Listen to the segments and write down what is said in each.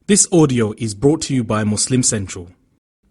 This audio is brought to you by Muslim Central.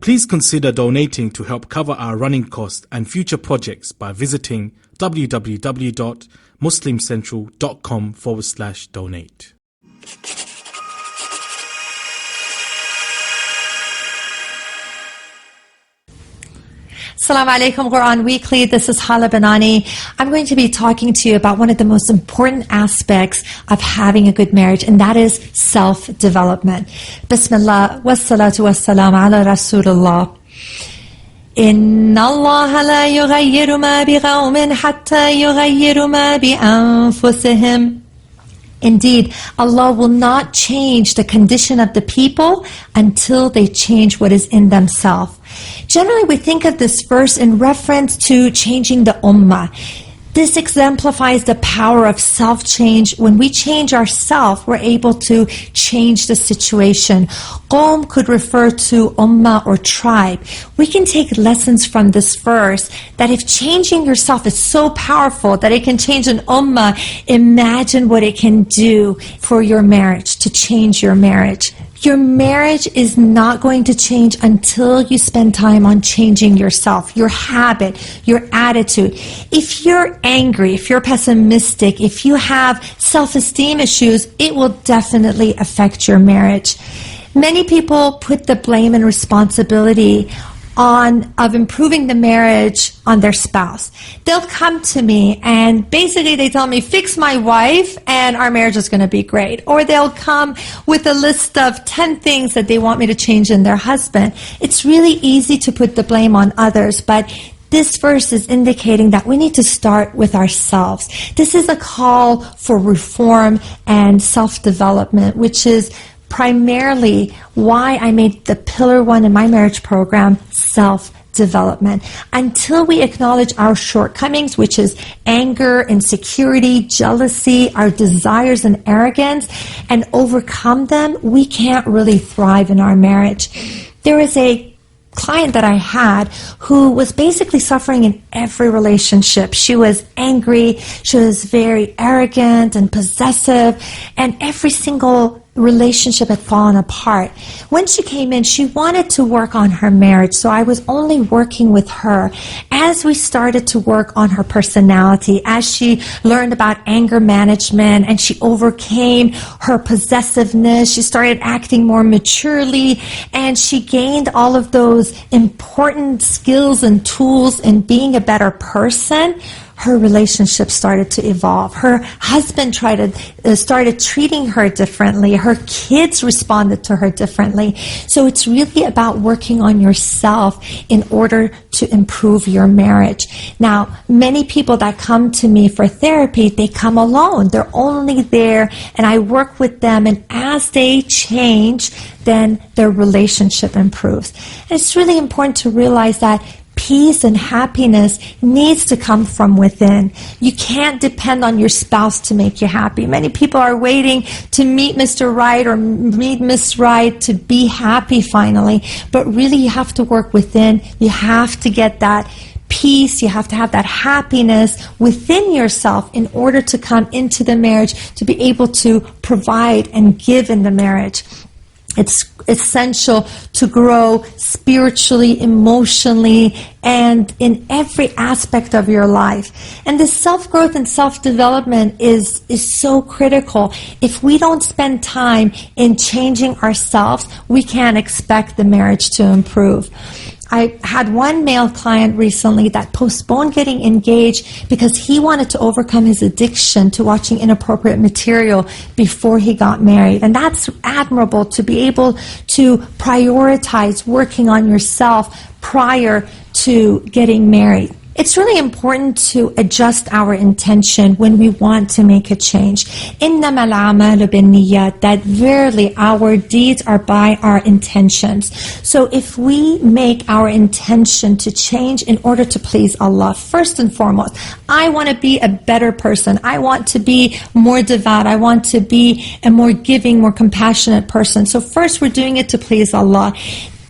Please consider donating to help cover our running costs and future projects by visiting www.muslimcentral.com/donate. Assalamu alaikum, Quran Weekly. This is Hala Banani. I'm going to be talking to you about one of the most important aspects of having a good marriage, and that is self-development. Bismillah, wassalatu wassalamu ala Rasulullah. Inna Allah la yughayyiru ma bi qawmin hatta yughayyiru ma bi anfusihim. Indeed, Allah will not change the condition of the people until they change what is in themselves. Generally, we think of this verse in reference to changing the ummah. This exemplifies the power of self-change. When we change ourselves, we're able to change the situation. Qawm could refer to ummah or tribe. We can take lessons from this verse that if changing yourself is so powerful that it can change an ummah, imagine what it can do for your marriage, to change your marriage. Your marriage is not going to change until you spend time on changing yourself, your habit, your attitude. If you're angry, if you're pessimistic, if you have self-esteem issues, it will definitely affect your marriage. Many people put the blame and responsibility of improving the marriage on their spouse. They'll come to me and basically they tell me, fix my wife and our marriage is going to be great. Or they'll come with a list of 10 things that they want me to change in their husband. It's really easy to put the blame on others, but this verse is indicating that we need to start with ourselves. This is a call for reform and self-development, which is primarily why I made the pillar one in my marriage program, self-development. Until we acknowledge our shortcomings, which is anger, insecurity, jealousy, our desires and arrogance, and overcome them, we can't really thrive in our marriage. There is a client that I had who was basically suffering in every relationship. She was angry, she was very arrogant and possessive, and every single relationship had fallen apart. When she came in, she wanted to work on her marriage, so I was only working with her. As we started to work on her personality, as she learned about anger management and she overcame her possessiveness, she started acting more maturely, and she gained all of those important skills and tools in being a better person. Her relationship started to evolve. Her husband started treating her differently. Her kids responded to her differently. So it's really about working on yourself in order to improve your marriage. Now, many people that come to me for therapy, they come alone. They're only there, and I work with them, and as they change, then their relationship improves. And it's really important to realize that peace and happiness needs to come from within. You can't depend on your spouse to make you happy. Many people are waiting to meet Mr. Right or meet Miss Right to be happy finally. But really you have to work within. You have to get that peace. You have to have that happiness within yourself in order to come into the marriage, to be able to provide and give in the marriage. It's essential to grow spiritually, emotionally, and in every aspect of your life. And this self-growth and self-development is so critical. If we don't spend time in changing ourselves, we can't expect the marriage to improve. I had one male client recently that postponed getting engaged because he wanted to overcome his addiction to watching inappropriate material before he got married. And that's admirable, to be able to prioritize working on yourself prior to getting married. It's really important to adjust our intention when we want to make a change. إِنَّمَا الْأَعْمَالُ بِالنِّيَّاتِ, that verily our deeds are by our intentions. So if we make our intention to change in order to please Allah, first and foremost, I want to be a better person. I want to be more devout. I want to be a more giving, more compassionate person. So first we're doing it to please Allah.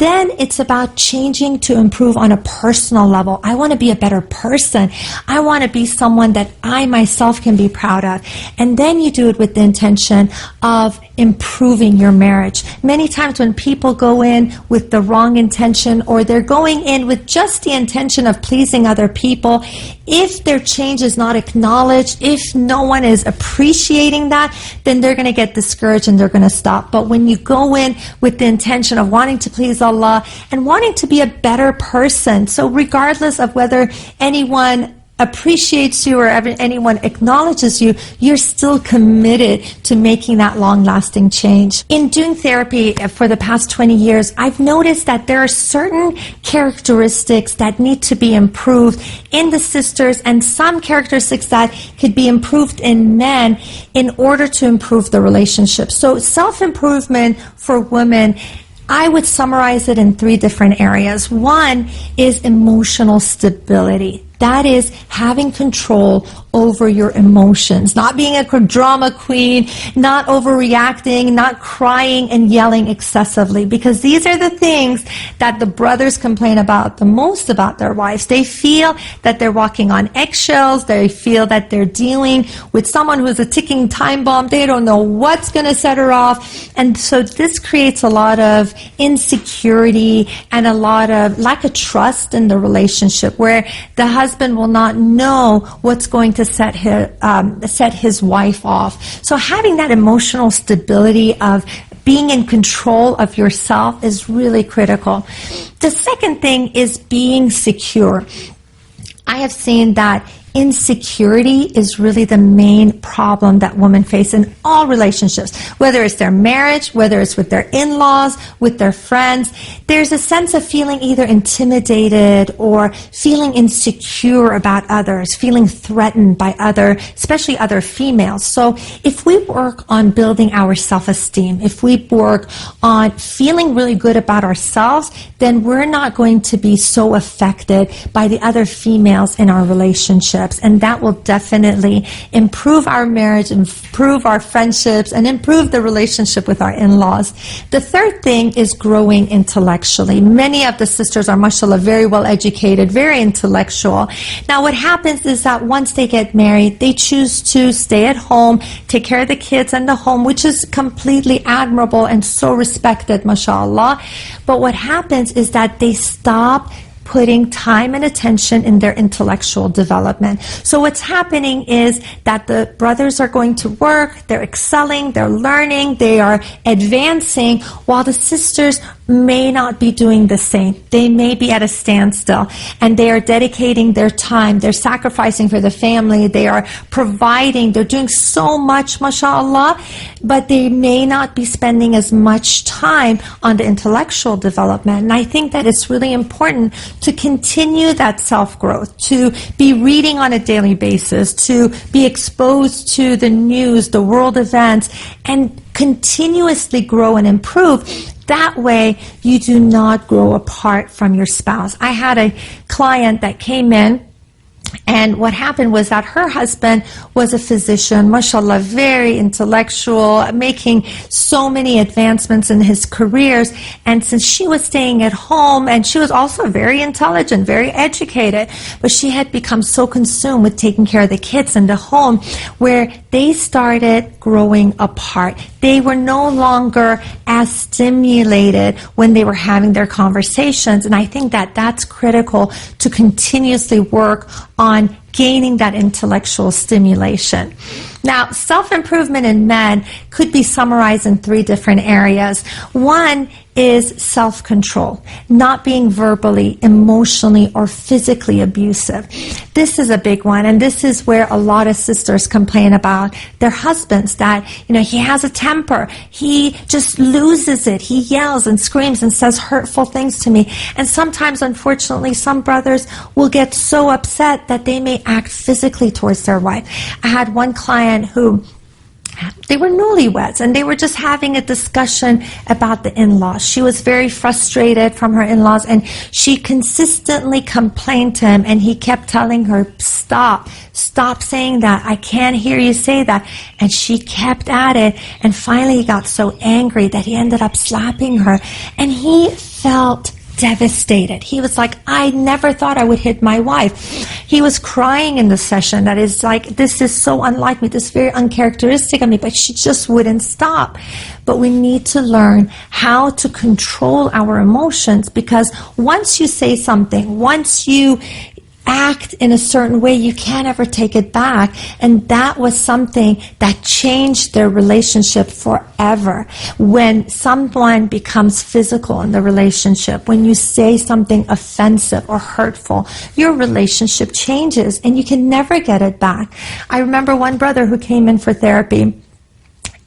Then it's about changing to improve on a personal level. I want to be a better person. I want to be someone that I myself can be proud of. And then you do it with the intention of improving your marriage. Many times when people go in with the wrong intention, or they're going in with just the intention of pleasing other people, if their change is not acknowledged, if no one is appreciating that, then they're going to get discouraged and they're going to stop. But when you go in with the intention of wanting to please Allah and wanting to be a better person, so regardless of whether anyone appreciates you or anyone acknowledges you, you're still committed to making that long-lasting change. In doing therapy for the past 20 years, I've noticed that there are certain characteristics that need to be improved in the sisters, and some characteristics that could be improved in men in order to improve the relationship. So self-improvement for women, I would summarize it in 3 different areas. One is emotional stability. That is having control over your emotions, not being a drama queen, not overreacting, not crying and yelling excessively, because these are the things that the brothers complain about the most about their wives. They feel that they're walking on eggshells. They feel that they're dealing with someone who's a ticking time bomb. They don't know what's going to set her off. And so this creates a lot of insecurity and a lot of lack of trust in the relationship, where the husband will not know what's going to set his wife off. So having that emotional stability of being in control of yourself is really critical. The second thing is being secure. I have seen that insecurity is really the main problem that women face in all relationships, whether it's their marriage, whether it's with their in-laws, with their friends. There's a sense of feeling either intimidated or feeling insecure about others, feeling threatened by especially other females. So if we work on building our self-esteem, if we work on feeling really good about ourselves, then we're not going to be so affected by the other females in our relationship. And that will definitely improve our marriage, improve our friendships, and improve the relationship with our in-laws. The third thing is growing intellectually. Many of the sisters are, mashallah, very well educated, very intellectual. Now what happens is that once they get married, they choose to stay at home, take care of the kids and the home, which is completely admirable and so respected, mashallah. But what happens is that they stop putting time and attention in their intellectual development. So what's happening is that the brothers are going to work, they're excelling, they're learning, they are advancing, while the sisters may not be doing the same. They may be at a standstill, and they are dedicating their time, they're sacrificing for the family, they are providing, they're doing so much, mashallah, but they may not be spending as much time on the intellectual development. And I think that it's really important to continue that self-growth, to be reading on a daily basis, to be exposed to the news, the world events, and continuously grow and improve. That way, you do not grow apart from your spouse. I had a client that came in, and what happened was that her husband was a physician, mashallah, very intellectual, making so many advancements in his careers. And since she was staying at home, and she was also very intelligent, very educated, but she had become so consumed with taking care of the kids in the home, where they started growing apart. They were no longer as stimulated when they were having their conversations. And I think that that's critical to continuously work on gaining that intellectual stimulation. Now, self-improvement in men could be summarized in 3 different areas. One is self-control, not being verbally, emotionally, or physically abusive. This is a big one, and this is where a lot of sisters complain about their husbands, that, he has a temper, he just loses it, he yells and screams and says hurtful things to me. And sometimes, unfortunately, some brothers will get so upset that they may act physically towards their wife. I had one client who, they were newlyweds, and they were just having a discussion about the in-laws. She was very frustrated from her in-laws, and she consistently complained to him, and he kept telling her, stop saying that, I can't hear you say that. And she kept at it, and finally he got so angry that he ended up slapping her, and he felt devastated. He was like, I never thought I would hit my wife. He was crying in the session. That is like, this is so unlike me. This is very uncharacteristic of me, but she just wouldn't stop. But we need to learn how to control our emotions, because once you say something, once you act in a certain way, you can't ever take it back. And that was something that changed their relationship forever. When someone becomes physical in the relationship, when you say something offensive or hurtful, your relationship changes and you can never get it back. I remember one brother who came in for therapy,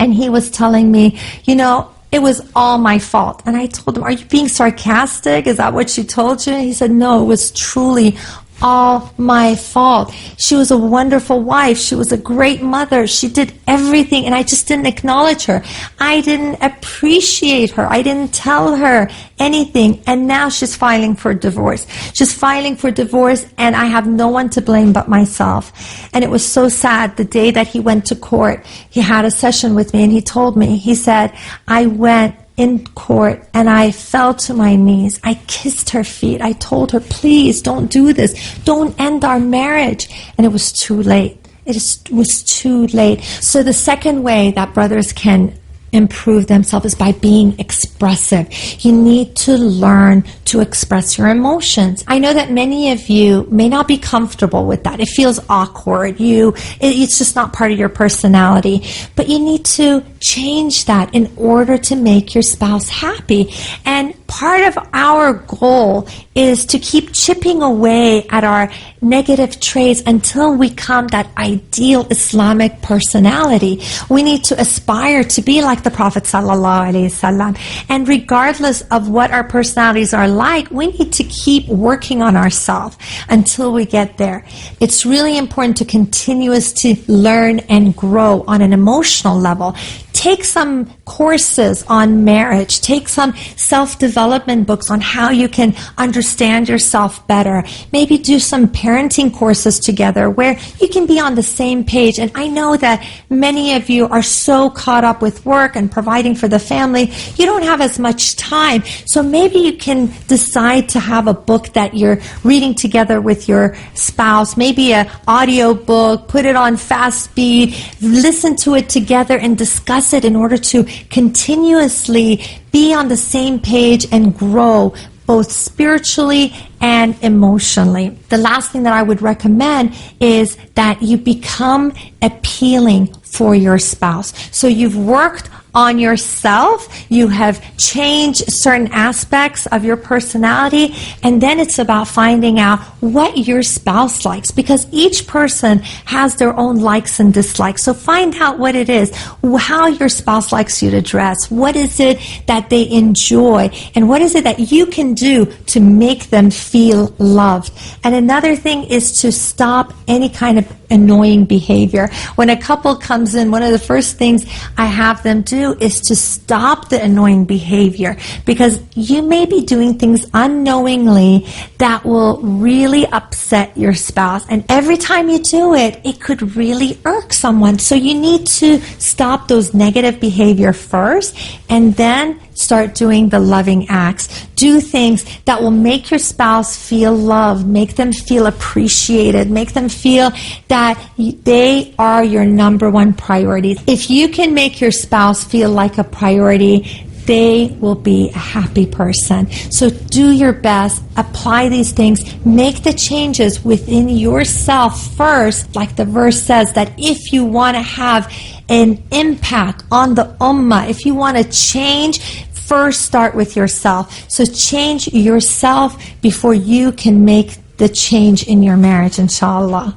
and he was telling me, it was all my fault. And I told him, are you being sarcastic? Is that what she told you? And he said, no, it was truly all my fault. She was a wonderful wife. She was a great mother. She did everything, and I just didn't acknowledge her. I didn't appreciate her. I didn't tell her anything, and now she's filing for divorce. She's filing for divorce, and I have no one to blame but myself. And it was so sad. The day that he went to court, he had a session with me, and he told me, he said, I went in court and I fell to my knees. I kissed her feet. I told her, please don't do this. Don't end our marriage. And it was too late. Was too late. So the second way that brothers can improve themselves is by being expressive. You need to learn to express your emotions. I know that many of you may not be comfortable with that. It feels awkward. It's just not part of your personality. But you need to change that in order to make your spouse happy. And part of our goal is to keep chipping away at our negative traits until we become that ideal Islamic personality. We need to aspire to be like the Prophet ﷺ. And regardless of what our personalities are like, we need to keep working on ourselves until we get there. It's really important to continuously learn and grow on an emotional level. Take some courses on marriage. Take some self-development books on how you can understand yourself better. Maybe do some parenting courses together where you can be on the same page. And I know that many of you are so caught up with work and providing for the family, you don't have as much time. So maybe you can decide to have a book that you're reading together with your spouse, maybe an audio book, put it on fast speed, listen to it together and discuss it in order to continuously be on the same page and grow both spiritually and emotionally. The last thing that I would recommend is that you become appealing for your spouse. So you've worked on yourself, you have changed certain aspects of your personality, and then it's about finding out what your spouse likes, because each person has their own likes and dislikes. So find out what it is, how your spouse likes you to dress, what is it that they enjoy, and what is it that you can do to make them feel loved. And another thing is to stop any kind of annoying behavior. When a couple comes in, one of the first things I have them do is to stop the annoying behavior, because you may be doing things unknowingly that will really upset your spouse, and every time you do it, it could really irk someone. So you need to stop those negative behavior first, and then start doing the loving acts. Do things that will make your spouse feel loved, make them feel appreciated, make them feel that they are your number one priority. If you can make your spouse feel like a priority, they will be a happy person. So do your best, apply these things, make the changes within yourself first, like the verse says, that if you want to have an impact on the ummah, if you want to change, first start with yourself. So change yourself before you can make the change in your marriage, inshallah.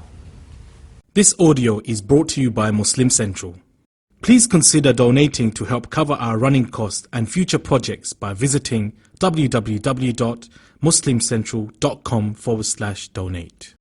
This audio is brought to you by Muslim Central. Please consider donating to help cover our running costs and future projects by visiting www.muslimcentral.com/donate.